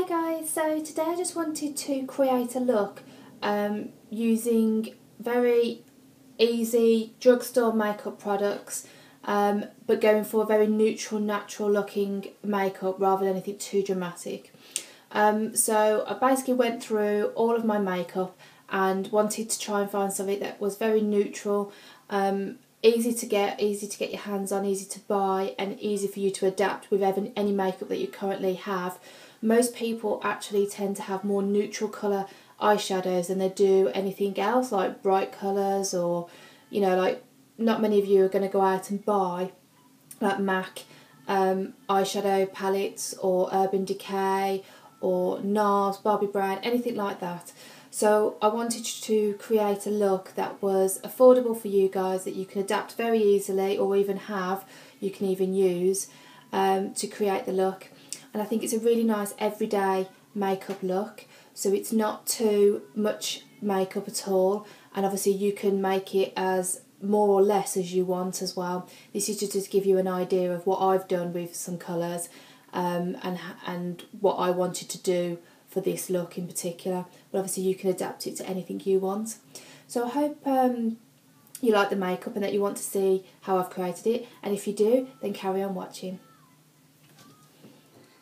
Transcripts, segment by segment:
guys, so today I just wanted to create a look using very easy drugstore makeup products, but going for a very neutral, natural looking makeup rather than anything too dramatic. So I basically went through all of my makeup and wanted to try and find something that was very neutral, easy to get your hands on, easy to buy, and easy for you to adapt with any makeup that you currently have. Most people actually tend to have more neutral colour eyeshadows than they do anything else, like bright colours, or like not many of you are going to go out and buy like MAC eyeshadow palettes or Urban Decay or NARS, Barbie Brown, anything like that. So I wanted to create a look that was affordable for you guys, that you can adapt very easily, or even you can even use to create the look. And I think it's a really nice everyday makeup look, so it's not too much makeup at all, and obviously you can make it as more or less as you want as well. This is just to give you an idea of what I've done with some colours and what I wanted to do for this look in particular, but obviously you can adapt it to anything you want. So I hope you like the makeup and that you want to see how I've created it, and if you do, then carry on watching.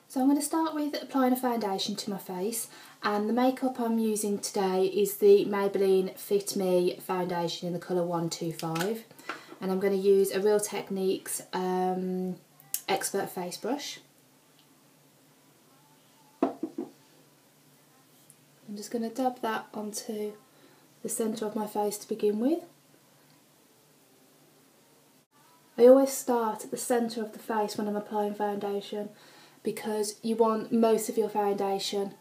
So I'm going to start with applying a foundation to my face, and the makeup I'm using today is the Maybelline FIT Me foundation in the colour 125, and I'm going to use a Real Techniques Expert Face Brush. I'm just going to dab that onto the centre of my face to begin with. I always start at the centre of the face when I'm applying foundation, because you want most of your foundation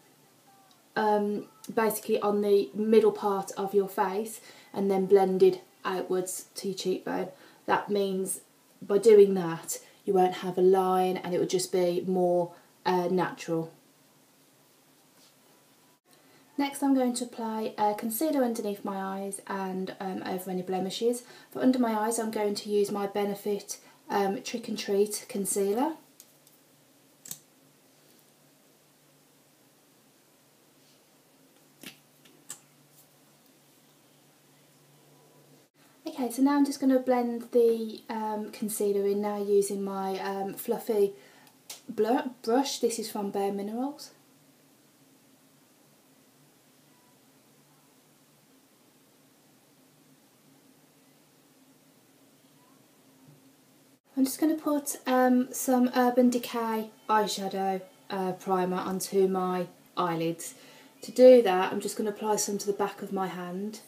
basically on the middle part of your face and then blended outwards to your cheekbone. That means by doing that you won't have a line and it would just be more natural. Next I'm going to apply concealer underneath my eyes and over any blemishes. For under my eyes I'm going to use my Benefit Trick and Treat concealer. Okay, so now I'm just going to blend the concealer in now using my fluffy brush. This is from Bare Minerals. I'm just going to put some Urban Decay eyeshadow primer onto my eyelids. To do that, I'm just going to apply some to the back of my hand.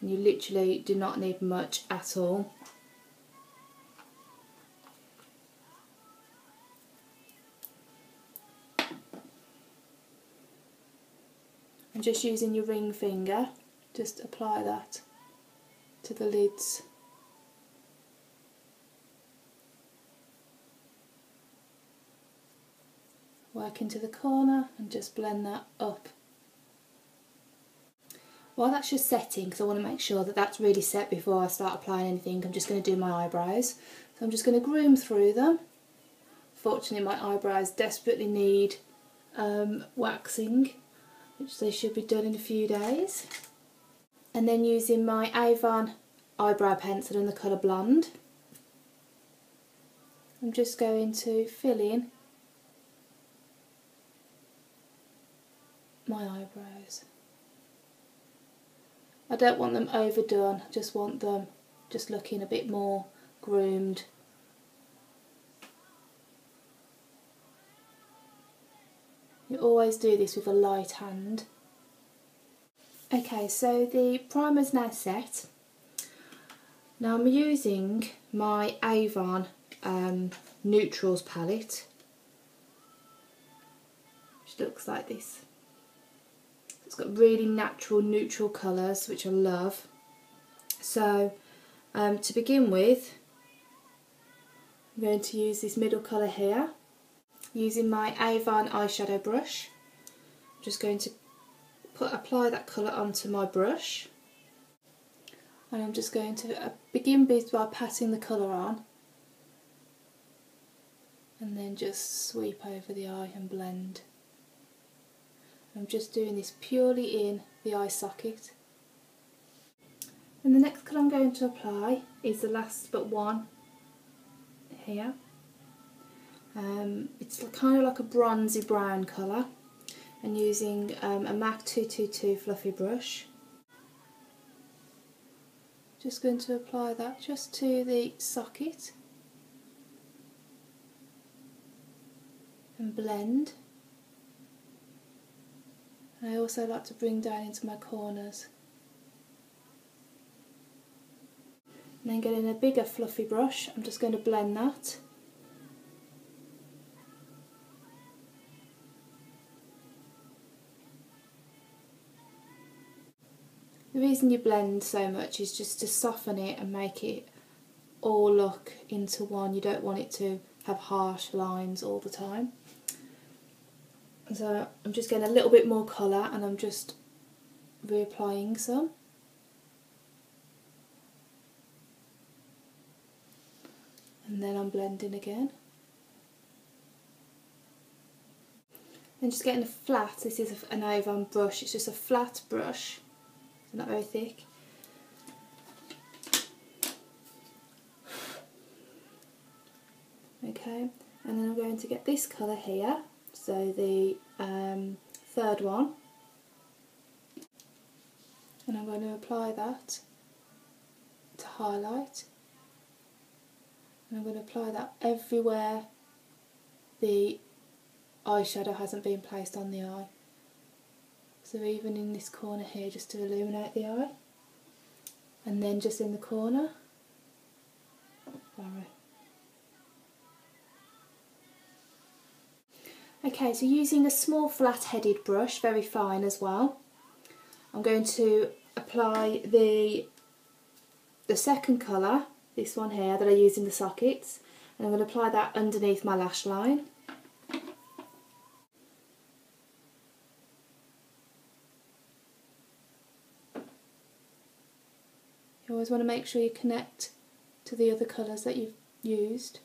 And you literally do not need much at all. And just using your ring finger, just apply that to the lids. Work into the corner and just blend that up. While that's just setting, because I want to make sure that that's really set before I start applying anything, I'm just going to do my eyebrows. So I'm just going to groom through them. Fortunately my eyebrows desperately need waxing, which they should be done in a few days. And then using my Avon eyebrow pencil in the colour Blonde, I'm just going to fill in my eyebrows. I don't want them overdone, I just want them just looking a bit more groomed. You always do this with a light hand. Okay, so the primer's now set. Now I'm using my Avon Neutrals palette, which looks like this. It's got really natural neutral colours, which I love. So to begin with, I'm going to use this middle colour here. Using my Avon eyeshadow brush, I'm just going to apply that colour onto my brush, and I'm just going to begin by patting the colour on, and then just sweep over the eye and blend. I'm just doing this purely in the eye socket. And the next colour I'm going to apply is the last but one here. It's kind of like a bronzy brown colour, and using a MAC 222 fluffy brush. Just going to apply that just to the socket and blend. And I also like to bring down into my corners. And then getting a bigger fluffy brush, I'm just going to blend that. The reason you blend so much is just to soften it and make it all look into one. You don't want it to have harsh lines all the time. So I'm just getting a little bit more colour and I'm just reapplying some. And then I'm blending again. And just getting a flat, this is an Avon brush, it's just a flat brush, it's not very thick. Okay, and then I'm going to get this colour here, so the third one, and I'm going to apply that to highlight. And I'm going to apply that everywhere the eyeshadow hasn't been placed on the eye. So even in this corner here, just to illuminate the eye. And then just in the corner. Okay, so using a small flat-headed brush, very fine as well, I'm going to apply the second colour, this one here that I use in the sockets, and I'm going to apply that underneath my lash line. You always want to make sure you connect to the other colours that you've used.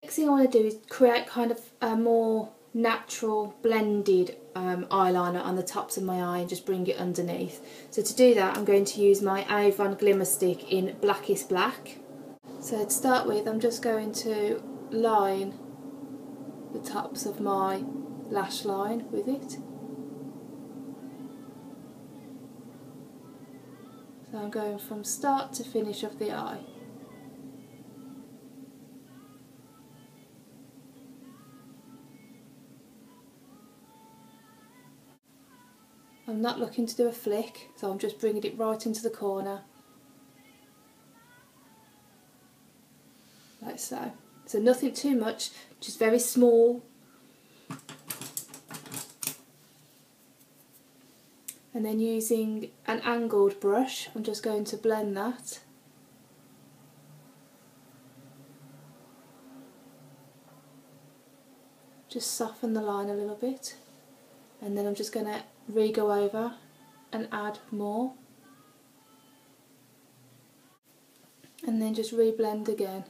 Next thing I want to do is create kind of a more natural blended eyeliner on the tops of my eye and just bring it underneath. So to do that I'm going to use my Avon Glimmerstick in Blackest Black. So to start with I'm just going to line the tops of my lash line with it. So I'm going from start to finish of the eye. I'm not looking to do a flick, so I'm just bringing it right into the corner, like so. So nothing too much, just very small. And then using an angled brush, I'm just going to blend that. Just soften the line a little bit. And then I'm just going to re-go over and add more. And then just re-blend again.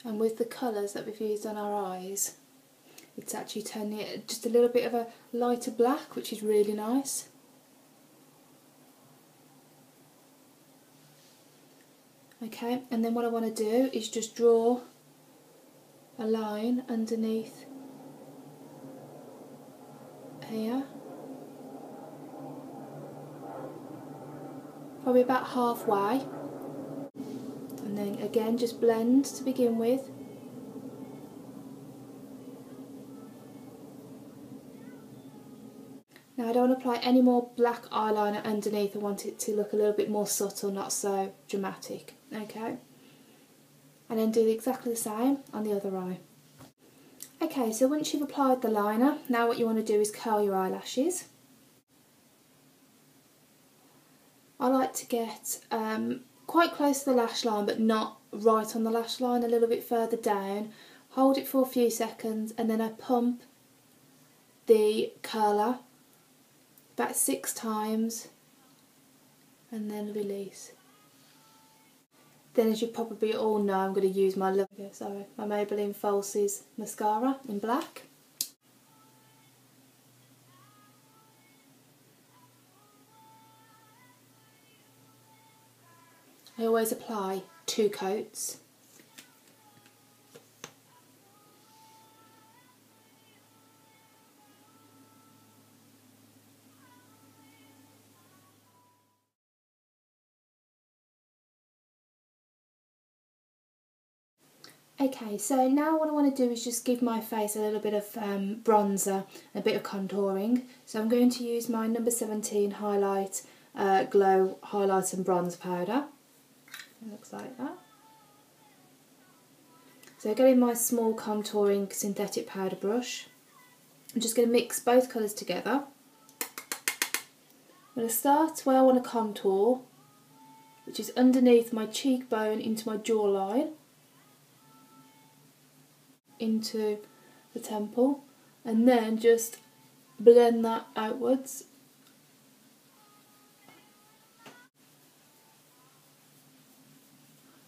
And with the colours that we've used on our eyes, it's actually turning it just a little bit of a lighter black, which is really nice. Okay, and then what I want to do is just draw a line underneath here, probably about halfway, and then again just blend to begin with. Now I don't want to apply any more black eyeliner underneath, I want it to look a little bit more subtle, not so dramatic. Okay, and then do exactly the same on the other eye. Okay, so once you've applied the liner, now what you want to do is curl your eyelashes. I like to get quite close to the lash line but not right on the lash line, a little bit further down. Hold it for a few seconds and then I pump the curler about 6 times and then release. Then, as you probably all know, I'm going to use my my Maybelline Falsies mascara in black. I always apply 2 coats. Okay, so now what I want to do is just give my face a little bit of bronzer and a bit of contouring. So I'm going to use my number 17 Highlight Glow Highlight and Bronze Powder. It looks like that. So getting my small contouring synthetic powder brush, I'm just going to mix both colours together. I'm going to start where I want to contour, which is underneath my cheekbone into my jawline, into the temple, and then just blend that outwards.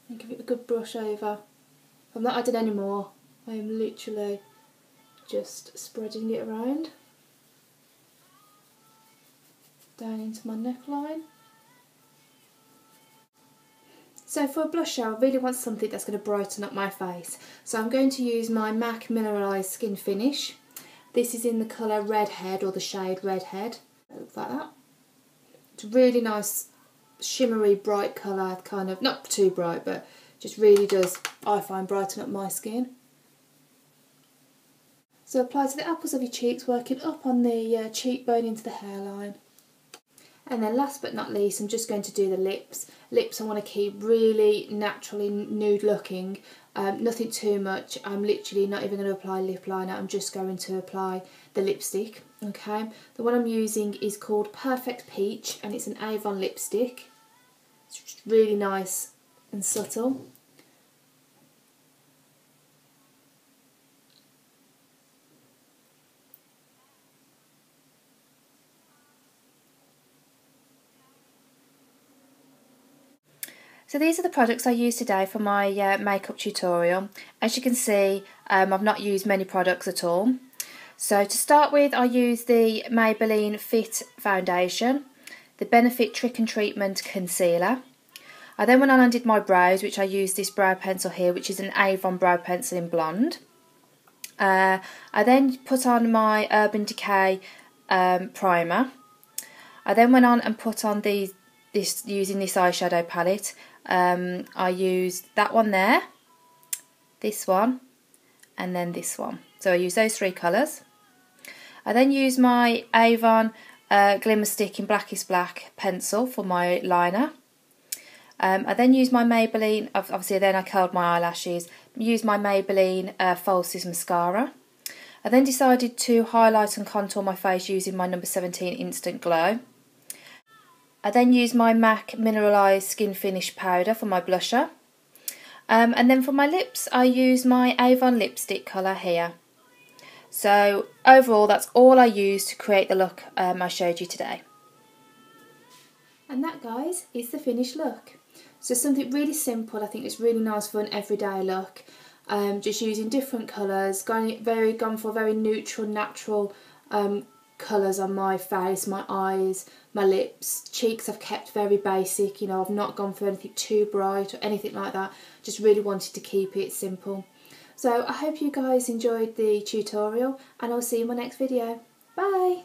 And give it a good brush over. I'm not adding any more, I am literally just spreading it around down into my neckline. So for a blusher, I really want something that's going to brighten up my face. So I'm going to use my MAC Mineralise Skin Finish. This is in the colour Redhead, or the shade Redhead. It looks like that. It's a really nice shimmery bright colour, kind of, not too bright, but just really does, I find, brighten up my skin. So apply to the apples of your cheeks, working up on the cheekbone into the hairline. And then last but not least, I'm just going to do the lips. Lips I want to keep really naturally nude looking, nothing too much. I'm literally not even going to apply lip liner, I'm just going to apply the lipstick. Okay, the one I'm using is called Perfect Peach, and it's an Avon lipstick. It's just really nice and subtle. So these are the products I used today for my makeup tutorial. As you can see, I've not used many products at all. So to start with, I used the Maybelline FIT foundation, the Benefit Trick and Treatment concealer. I then went on and did my brows, which I used this brow pencil here, which is an Avon brow pencil in blonde. I then put on my Urban Decay primer. I then went on and put on using this eyeshadow palette. I used that one there, this one, and then this one. So I used those 3 colours. I then used my Avon Glimmerstick in Blackest Black pencil for my liner. I then used my Maybelline, obviously then I curled my eyelashes, used my Maybelline Falsies mascara. I then decided to highlight and contour my face using my number 17 Instant Glow. I then used my MAC Mineralise Skin Finish powder for my blusher. And then for my lips, I used my Avon lipstick colour here. So overall, that's all I used to create the look I showed you today. And that, guys, is the finished look. So something really simple. I think it's really nice for an everyday look. Just using different colours, gone for very neutral, natural colours on my face, my eyes, my lips. Cheeks I've kept very basic, you know, I've not gone for anything too bright or anything like that. Just really wanted to keep it simple. So I hope you guys enjoyed the tutorial, and I'll see you in my next video. Bye!